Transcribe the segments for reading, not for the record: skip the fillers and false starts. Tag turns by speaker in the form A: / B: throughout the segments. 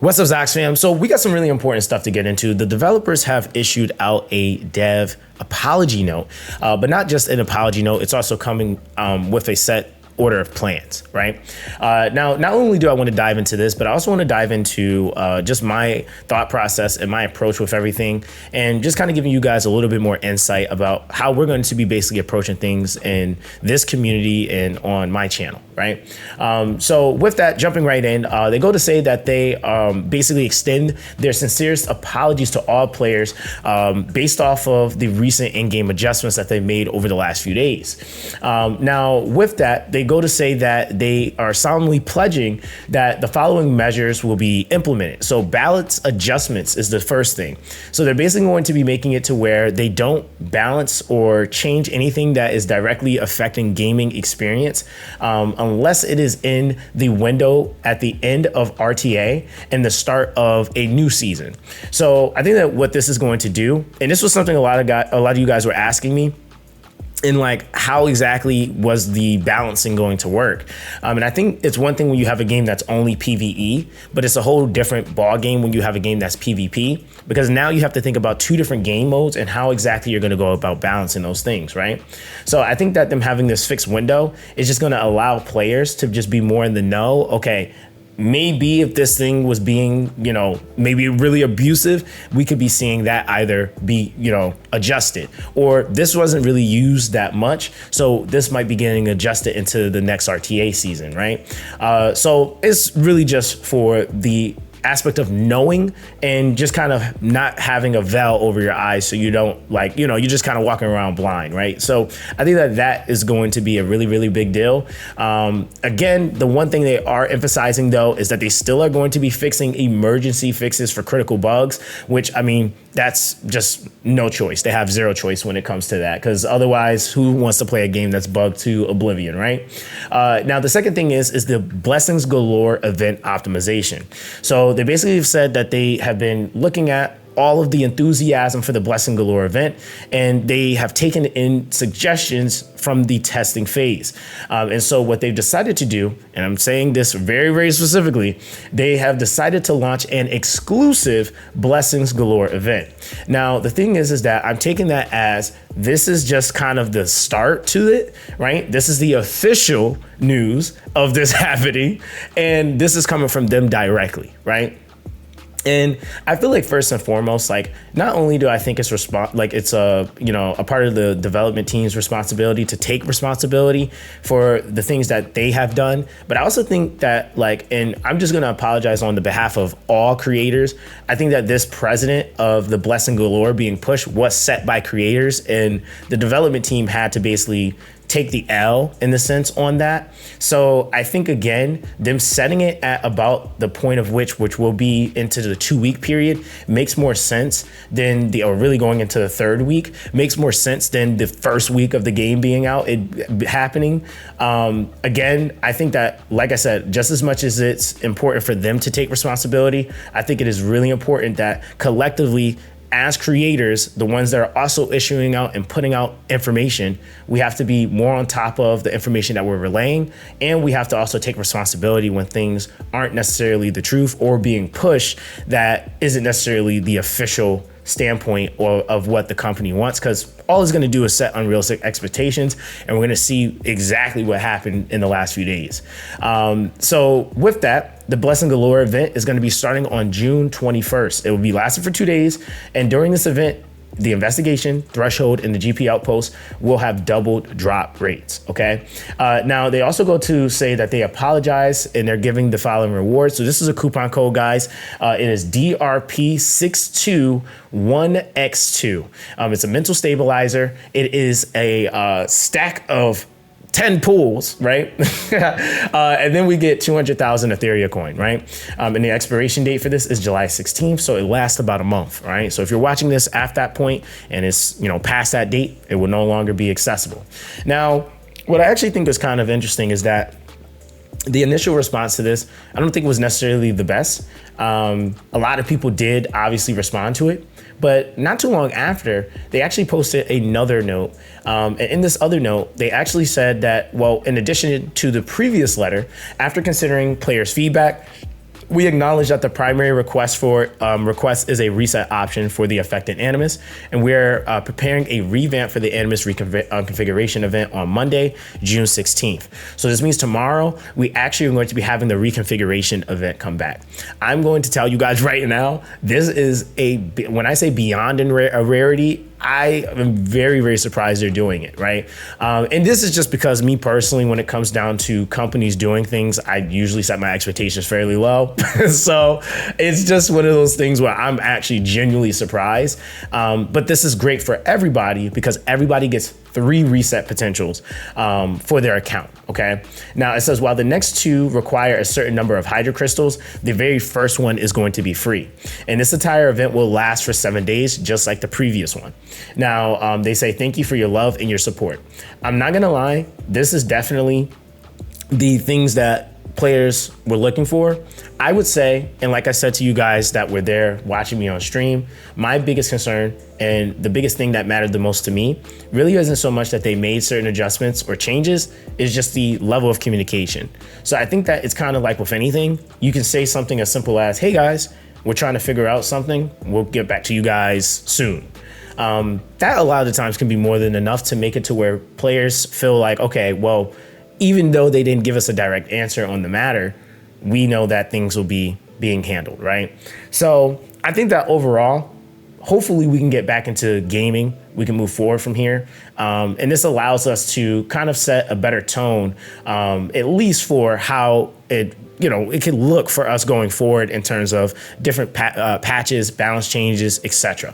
A: What's up, Zox fam? So we got some really important stuff to get into. The developers have issued out a dev apology note, but not just an apology note. It's also coming with a set order of plans, right? Now, not only do I want to dive into this, but I also want to dive into just my thought process and my approach with everything, and just kind of giving you guys a little bit more insight about how we're going to be basically approaching things in this community and on my channel, right? So with that, jumping right in, they go to say that they basically extend their sincerest apologies to all players based off of the recent in-game adjustments that they've made over the last few days. Now, with that, they go to say that they are solemnly pledging that the following measures will be implemented. So balance adjustments is the first thing. So they're basically going to be making it to where they don't balance or change anything that is directly affecting gaming experience unless it is in the window at the end of RTA and the start of a new season. So I think that what this is going to do, and this was something a lot of you guys were asking me, and like, how exactly was the balancing going to work? And I think it's one thing when you have a game that's only PvE, but it's a whole different ball game when you have a game that's PvP, because now you have to think about two different game modes and how exactly you're going to go about balancing those things, right? So I think that them having this fixed window is just going to allow players to just be more in the know. Okay, maybe if this thing was being, maybe really abusive, we could be seeing that either be, adjusted, or this wasn't really used that much, so this might be getting adjusted into the next RTA season, right? So it's really just for the aspect of knowing and just kind of not having a veil over your eyes, so you don't you're just kind of walking around blind, right? So I think that that is going to be a really, really big deal. Again, the one thing they are emphasizing though is that they still are going to be fixing emergency fixes for critical bugs, which, I mean, that's just no choice. They have zero choice when it comes to that, because otherwise, who wants to play a game that's bugged to oblivion, right? Now, the second thing is the Blessings Galore event optimization. So they basically have said that they have been looking at all of the enthusiasm for the Blessing Galore event, and they have taken in suggestions from the testing phase. And so what they've decided to do, and I'm saying this very, very specifically, they have decided to launch an exclusive Blessings Galore event. Now, the thing is that I'm taking that as this is just kind of the start to it, right? This is the official news of this happening, and this is coming from them directly, right? And I feel like first and foremost, like, not only do I think it's a part of the development team's responsibility to take responsibility for the things that they have done, but I also think that, and I'm just going to apologize on the behalf of all creators. I think that this precedent of the Blessing Galore being pushed was set by creators, and the development team had to basically take the L in the sense on that. So I think, again, them setting it at about the point of which will be into the 2-week period makes more sense than or really going into the third week makes more sense than the first week of the game being out, it happening. Again, I think that, like I said, just as much as it's important for them to take responsibility, I think it is really important that collectively, as creators, the ones that are also issuing out and putting out information, we have to be more on top of the information that we're relaying, and we have to also take responsibility when things aren't necessarily the truth or being pushed that isn't necessarily the official standpoint of what the company wants, because all it's going to do is set unrealistic expectations, and we're going to see exactly what happened in the last few days. So with that, the Blessing Galore event is going to be starting on June 21st. It will be lasting for 2 days, and during this event, the investigation, threshold, and the GP outpost will have doubled drop rates, okay? Now, they also go to say that they apologize, and they're giving the following rewards. So this is a coupon code, guys. It is DRP621X2. It's a mental stabilizer. It is a stack of 10 pools, right? And then we get 200,000 Etheria coin, right? And the expiration date for this is July 16th, so it lasts about a month, right? So if you're watching this at that point and it's, past that date, it will no longer be accessible. Now, what I actually think is kind of interesting is that the initial response to this, I don't think was necessarily the best. A lot of people did obviously respond to it, but not too long after, they actually posted another note. And in this other note, they actually said that, well, in addition to the previous letter, after considering players' feedback, We acknowledge that the primary request is a reset option for the affected Animus, and we're preparing a revamp for the Animus reconfiguration event on Monday, June 16th. So this means tomorrow we actually are going to be having the reconfiguration event come back. I'm going to tell you guys right now, this is when I say beyond a rarity, I am very, very surprised they're doing it, right? And this is just because me personally, when it comes down to companies doing things, I usually set my expectations fairly low. So it's just one of those things where I'm actually genuinely surprised. But this is great for everybody because everybody gets 3 reset potentials for their account, okay? Now it says, while the next 2 require a certain number of Hydra crystals, the very first one is going to be free. And this entire event will last for 7 days, just like the previous one. Now, they say, thank you for your love and your support. I'm not gonna lie, this is definitely the things that players were looking for. I would say, and like I said to you guys that were there watching me on stream, my biggest concern and the biggest thing that mattered the most to me really isn't so much that they made certain adjustments or changes, it's just the level of communication. So I think that it's kind of like with anything, you can say something as simple as, hey guys, we're trying to figure out something. We'll get back to you guys soon. That a lot of the times can be more than enough to make it to where players feel like, okay, well, even though they didn't give us a direct answer on the matter, we know that things will be being handled, right? So I think that overall, hopefully we can get back into gaming. We can move forward from here. And this allows us to kind of set a better tone, at least for how it can look for us going forward in terms of different patches, balance changes, etc.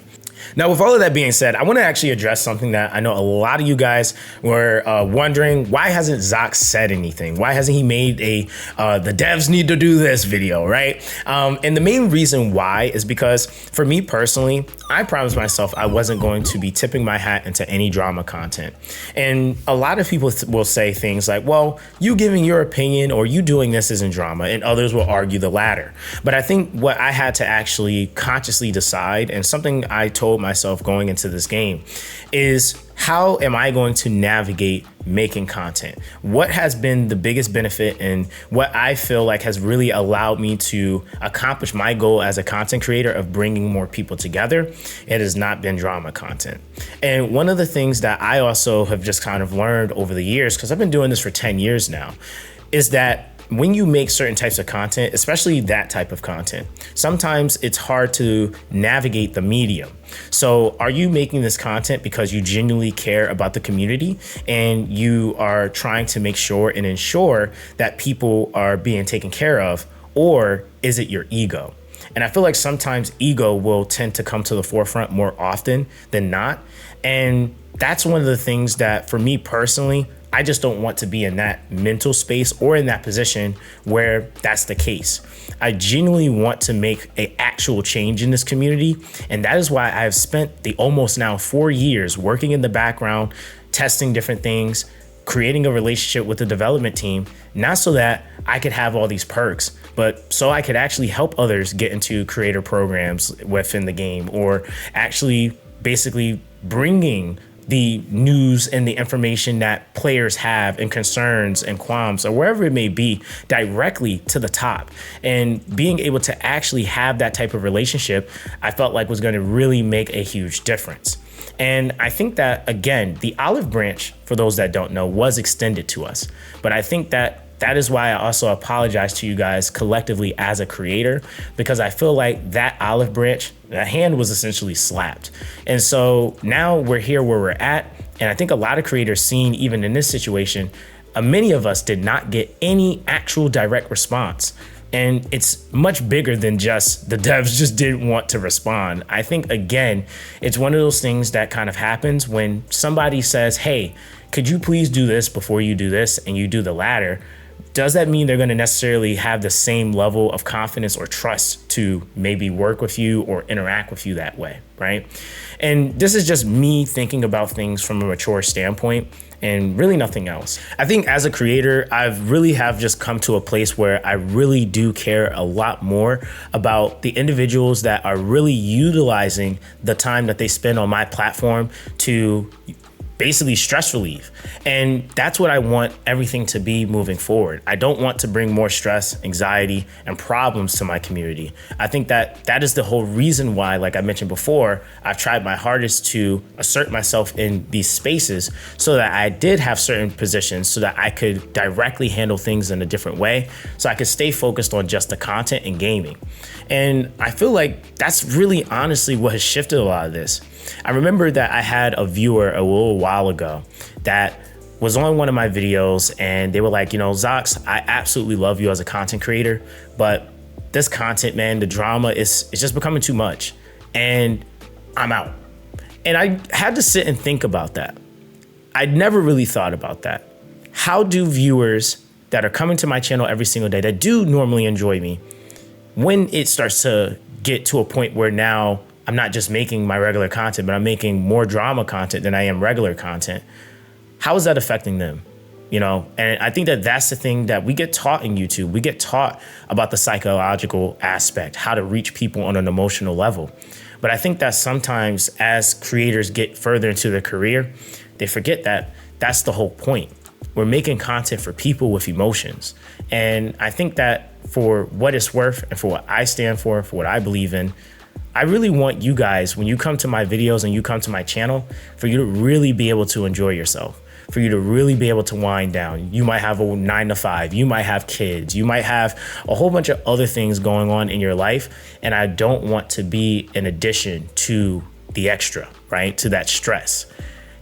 A: Now, with all of that being said, I want to actually address something that I know a lot of you guys were wondering. Why hasn't Zox said anything? Why hasn't he made the devs need to do this video, right? And the main reason why is because for me personally, I promised myself I wasn't going to be tipping my hat into any drama content. And a lot of people will say things like, well, you giving your opinion or you doing this isn't drama, and others will argue the latter. But I think what I had to actually consciously decide, and something I told myself going into this game, is how am I going to navigate making content? What has been the biggest benefit and what I feel like has really allowed me to accomplish my goal as a content creator of bringing more people together? It has not been drama content. And one of the things that I also have just kind of learned over the years, because I've been doing this for 10 years now, is that when you make certain types of content, especially that type of content, sometimes it's hard to navigate the medium. So are you making this content because you genuinely care about the community and you are trying to make sure and ensure that people are being taken care of, or is it your ego? And I feel like sometimes ego will tend to come to the forefront more often than not. And that's one of the things that for me personally, I just don't want to be in that mental space or in that position where that's the case. I genuinely want to make an actual change in this community. And that is why I've spent the almost now 4 years working in the background, testing different things, creating a relationship with the development team, not so that I could have all these perks, but so I could actually help others get into creator programs within the game, or actually basically bringing the news and the information that players have and concerns and qualms or wherever it may be directly to the top. And being able to actually have that type of relationship, I felt like was going to really make a huge difference. And I think that, again, the olive branch, for those that don't know, was extended to us. But I think that that is why I also apologize to you guys collectively as a creator, because I feel like that olive branch, that hand was essentially slapped. And so now we're here where we're at. And I think a lot of creators seen even in this situation, many of us did not get any actual direct response. And it's much bigger than just the devs just didn't want to respond. I think, again, it's one of those things that kind of happens when somebody says, hey, could you please do this before you do this, and you do the latter. Does that mean they're going to necessarily have the same level of confidence or trust to maybe work with you or interact with you that way, right? And this is just me thinking about things from a mature standpoint and really nothing else. I think as a creator, I've really have just come to a place where I really do care a lot more about the individuals that are really utilizing the time that they spend on my platform to basically stress relief. And that's what I want everything to be moving forward. I don't want to bring more stress, anxiety, and problems to my community. I think that that is the whole reason why, like I mentioned before, I've tried my hardest to assert myself in these spaces so that I did have certain positions so that I could directly handle things in a different way, so I could stay focused on just the content and gaming. And I feel like that's really honestly what has shifted a lot of this. I remember that I had a viewer a little while ago that was on one of my videos and they were like, you know, Zox, I absolutely love you as a content creator, but this content, man, the drama it's just becoming too much and I'm out. And I had to sit and think about that. I'd never really thought about that. How do viewers that are coming to my channel every single day that do normally enjoy me, when it starts to get to a point where now I'm not just making my regular content, but I'm making more drama content than I am regular content, how is that affecting them? You know, and I think that that's the thing that we get taught in YouTube. We get taught about the psychological aspect, how to reach people on an emotional level. But I think that sometimes as creators get further into their career, they forget that that's the whole point. We're making content for people with emotions. And I think that for what it's worth and for what I stand for what I believe in, I really want you guys, when you come to my videos and you come to my channel, for you to really be able to enjoy yourself, for you to really be able to wind down. You might have a 9-to-5, you might have kids, you might have a whole bunch of other things going on in your life. And I don't want to be an addition to the extra, right? To that stress.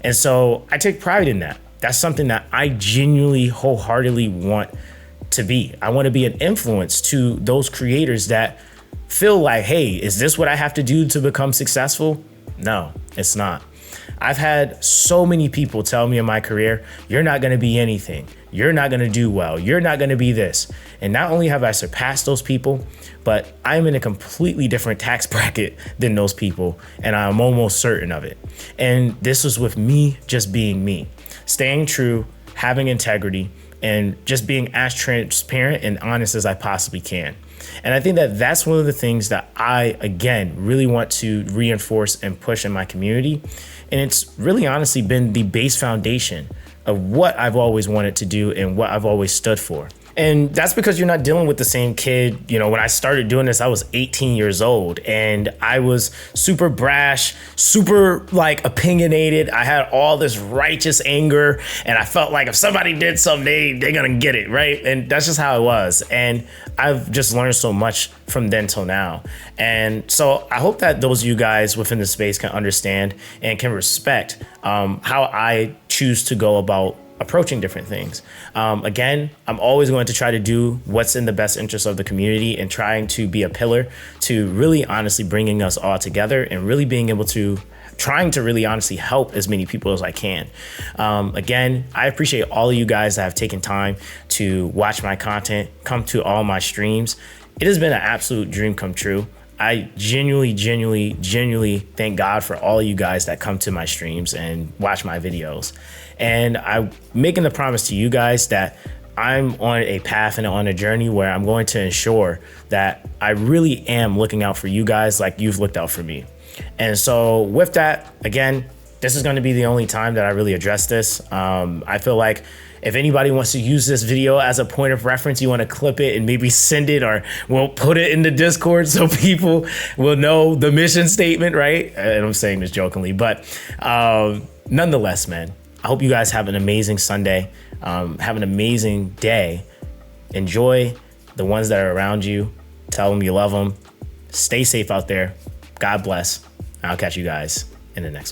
A: And so I take pride in that. That's something that I genuinely, wholeheartedly want to be. I want to be an influence to those creators that feel like, hey, is this what I have to do to become successful? No, it's not. I've had so many people tell me in my career, you're not going to be anything. You're not going to do well. You're not going to be this. And not only have I surpassed those people, but I'm in a completely different tax bracket than those people. And I'm almost certain of it. And this was with me just being me, staying true, having integrity, and just being as transparent and honest as I possibly can. And I think that that's one of the things that I, again, really want to reinforce and push in my community. And it's really honestly been the base foundation of what I've always wanted to do and what I've always stood for. And that's because you're not dealing with the same kid. You know, when I started doing this, I was 18 years old and I was super brash, super like opinionated. I had all this righteous anger and I felt like if somebody did something, they're gonna get it, right? And that's just how it was. And I've just learned so much from then till now. And so I hope that those of you guys within the space can understand and can respect how I choose to go about approaching different things. Again, I'm always going to try to do what's in the best interest of the community and trying to be a pillar to really honestly bringing us all together and really being able to trying to really honestly help as many people as I can. Again, I appreciate all of you guys that have taken time to watch my content, come to all my streams. It has been an absolute dream come true. I genuinely thank God for all of you guys that come to my streams and watch my videos. And I'm making the promise to you guys that I'm on a path and on a journey where I'm going to ensure that I really am looking out for you guys like you've looked out for me. And so with that, again, this is going to be the only time that I really address this. I feel like if anybody wants to use this video as a point of reference, you want to clip it and maybe send it, or we'll put it in the Discord so people will know the mission statement, right? And I'm saying this jokingly, but nonetheless, man, I hope you guys have an amazing Sunday. Have an amazing day. Enjoy the ones that are around you. Tell them you love them. Stay safe out there. God bless. I'll catch you guys in the next one.